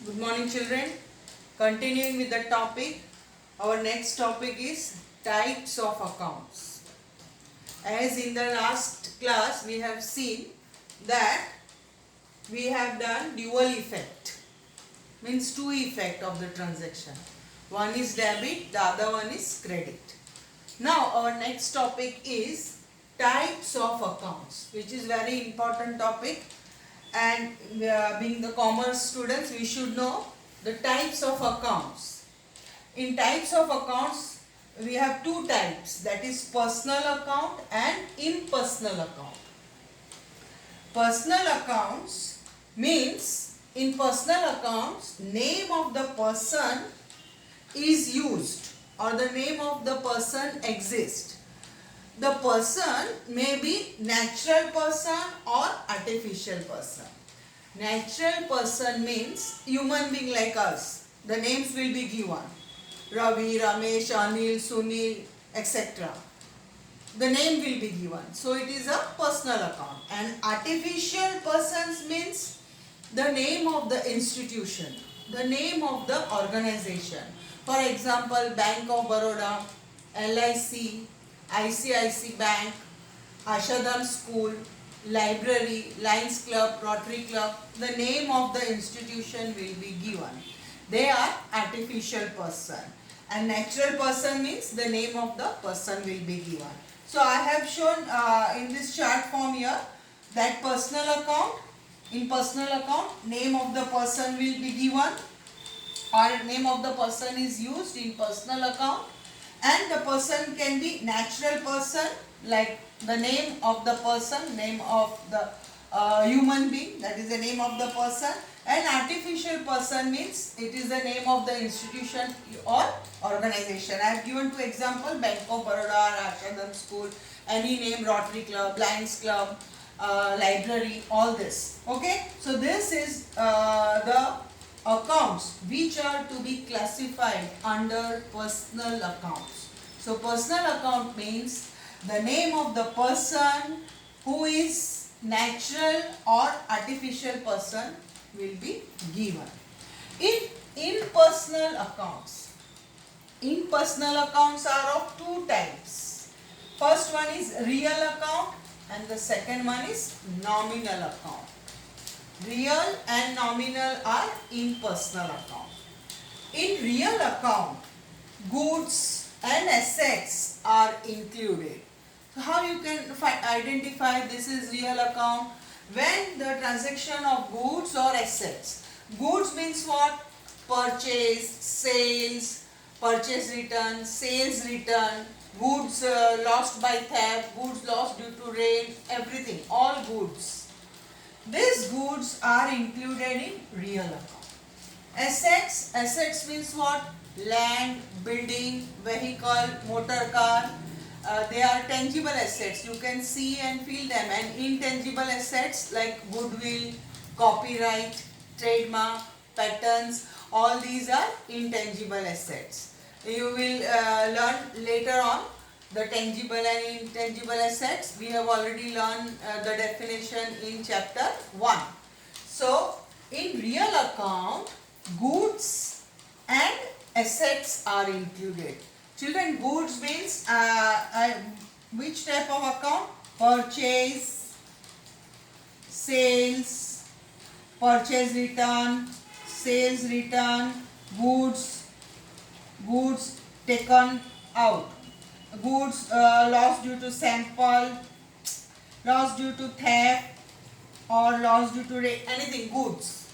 Good morning, children. Continuing with the topic, our next topic is types of accounts. As in the last class, we have seen that we have done dual effect, means two effect of the transaction. One is debit, the other one is credit. Now, our next topic is types of accounts, which is very important topic. And being the commerce students, we should know the types of accounts. In types of accounts, we have two types, that is personal account and impersonal account. Personal accounts means, in personal accounts, name of the person is used or the name of the person exists. The person may be natural person or artificial person. Natural person means human being like us. The names will be given. Ravi, Ramesh, Anil, Sunil, etc. The name will be given. So it is a personal account. And artificial persons means the name of the institution, the name of the organization. For example, Bank of Baroda, LIC, ICICI Bank, Ashadam School, Library, Lions Club, Rotary Club. The name of the institution will be given. They are artificial person. And natural person means the name of the person will be given. So I have shown in this chart form here that personal account. In personal account, name of the person will be given or name of the person is used in personal account. And the person can be natural person, like the name of the person, name of the human being, that is the name of the person. And artificial person means it is the name of the institution or organization. I have given two examples, Bank of Baroda, Ashadam School, any name, Rotary Club, Lions Club, library, all this. Okay, so this is the accounts which are to be classified under personal accounts. So personal account means the name of the person who is natural or artificial person will be given. In impersonal accounts, impersonal accounts are of two types. First one is real account and the second one is nominal account. Real and nominal are impersonal account. In real account, goods and assets are included. So how you can identify this is real account? When the transaction of goods or assets. Goods means what? Purchase, sales, purchase return, sales return, goods lost by theft, goods lost due to rain, everything, all goods. These goods are included in real account. Assets, assets means what? Land, building, vehicle, motor car. They are tangible assets. You can see and feel them. And intangible assets like goodwill, copyright, trademark, patents, all these are intangible assets. You will learn later on the tangible and intangible assets. We have already learned the definition in chapter 1. So, in real account, goods and assets are included. Children, goods means which type of account? Purchase, sales, purchase return, sales return, goods taken out. Goods lost due to sample, lost due to theft or lost due to anything goods,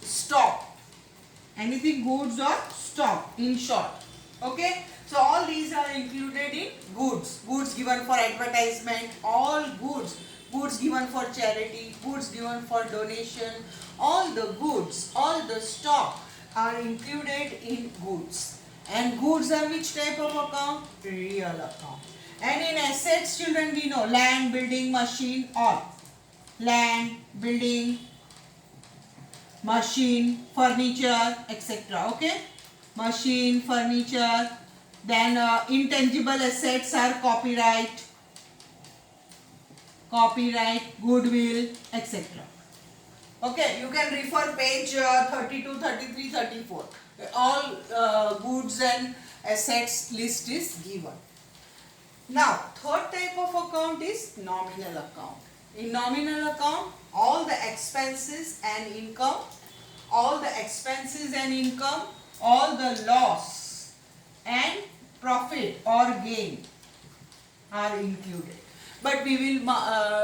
stock, anything goods or stock in short. Okay, so all these are included in goods given for advertisement, all goods given for charity, goods given for donation, all the goods, all the stock are included in goods. And goods are which type of account? Real account. And in assets, children, we know land, building, machine, all. Land, building, machine, furniture, etc. Okay? Machine, furniture. Then intangible assets are copyright, goodwill, etc. Okay, you can refer page 32, 33, 34. All goods and assets list is given. Now, third type of account is nominal account. In nominal account, all the expenses and income, all the expenses and income, all the loss and profit or gain are included. But we will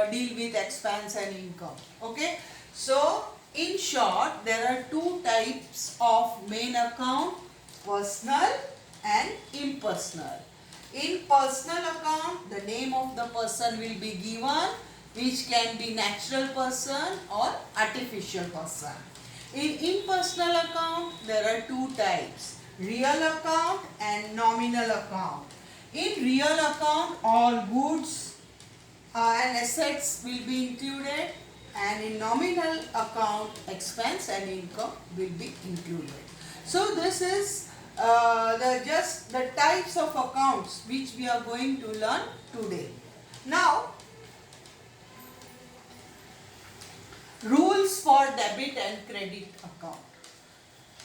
deal with expense and income. Okay. So, in short, there are two types of main account, personal and impersonal. In personal account, the name of the person will be given, which can be natural person or artificial person. In impersonal account, there are two types, real account and nominal account. In real account, all goods and assets will be included, and in nominal account, expense and income will be included. So this is just the types of accounts which we are going to learn today. Now, rules for debit and credit account.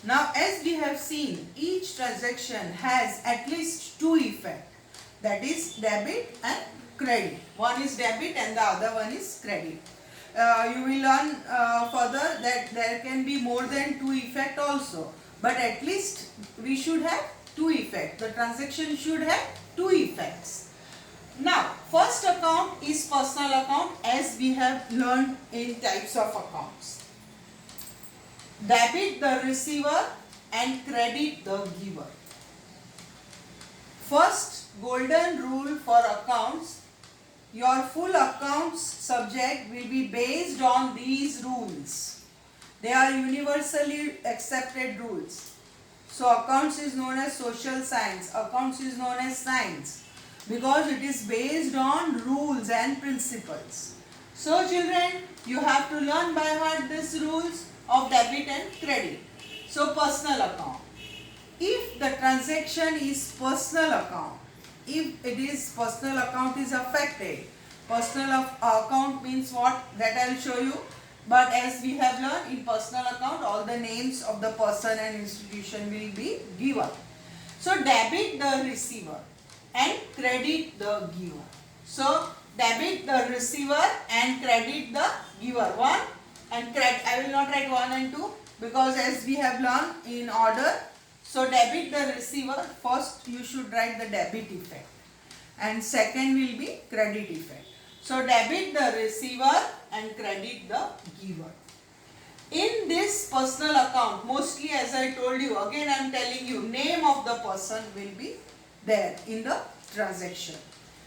Now, as we have seen, each transaction has at least two effects, that is debit and credit. One is debit and the other one is credit. You will learn further that there can be more than two effects also, but at least we should have two effects. The transaction should have two effects. Now, first account is personal account, as we have learned in types of accounts. Debit the receiver and credit the giver. First golden rule for accounts: your full accounts subject will be based on these rules. They are universally accepted rules. So accounts is known as social science, accounts is known as science, because it is based on rules and principles. So children, you have to learn by heart these rules of debit and credit. So personal account. If the transaction is personal account, if it is personal account is affected, personal account means what, that I will show you. But as we have learned, in personal account all the names of the person and institution will be given. So debit the receiver and credit the giver. So debit the receiver and credit the giver. One and credit, I will not write 1 and 2 because as we have learned in order. So debit the receiver, first you should write the debit effect and second will be credit effect. So debit the receiver and credit the giver. In this personal account, mostly as I told you, again I am telling you, name of the person will be there in the transaction.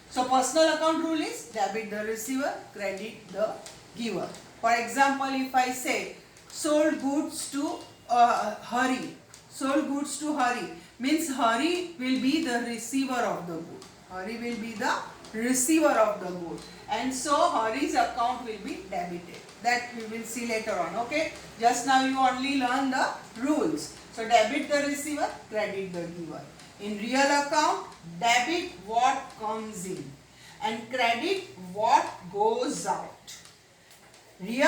So personal account rule is debit the receiver, credit the giver. For example, if I say sold goods to Hari, sold goods to Hari means Hari will be the receiver of the good. Hari will be the receiver of the good, and so Hari's account will be debited. That we will see later on. Okay, just now you only learn the rules. So debit the receiver, credit the giver. In real account, debit what comes in and credit what goes out. Real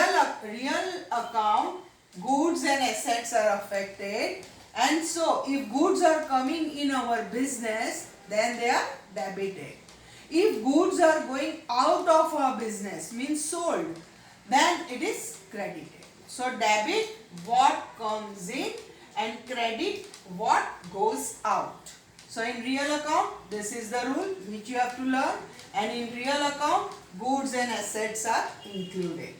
account, goods and assets are affected, and so if goods are coming in our business, then they are debited. If goods are going out of our business, means sold, then it is credited. So debit what comes in and credit what goes out. So in real account, this is the rule which you have to learn, and in real account, goods and assets are included.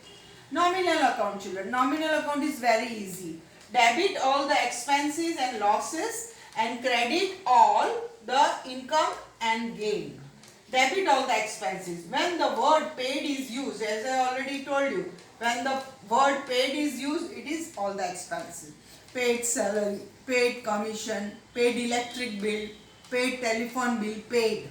Nominal account, children. Nominal account is very easy. Debit all the expenses and losses and credit all the income and gain. Debit all the expenses. When the word paid is used, as I already told you, when the word paid is used, it is all the expenses. Paid salary, paid commission, paid electric bill, paid telephone bill, paid.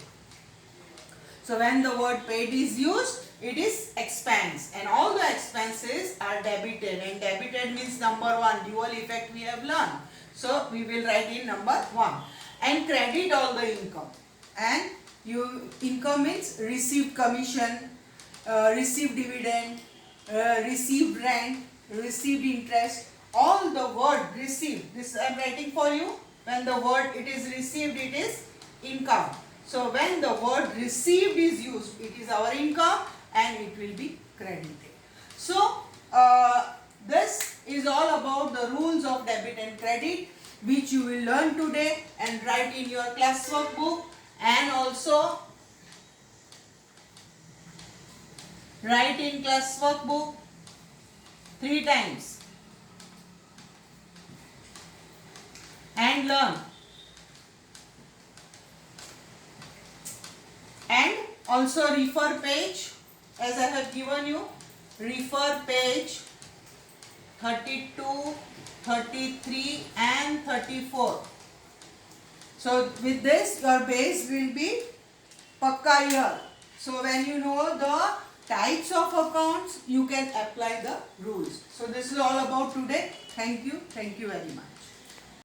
So when the word paid is used, it is expense, and all the expenses are debited, and debited means number 1, dual effect we have learned. So we will write in number 1. And credit all the income, and income means received commission, received dividend, received rent, received interest, all the word received, this I am writing for you. When the word it is received, it is income. So when the word received is used, it is our income and it will be credited. So this is all about the rules of debit and credit, which you will learn today and write in your classwork book, and also write in classwork book 3 times and learn. And also refer page, as I have given you, refer page 32, 33 and 34. So with this your base will be pakka here. So when you know the types of accounts, you can apply the rules. So this is all about today. Thank you very much.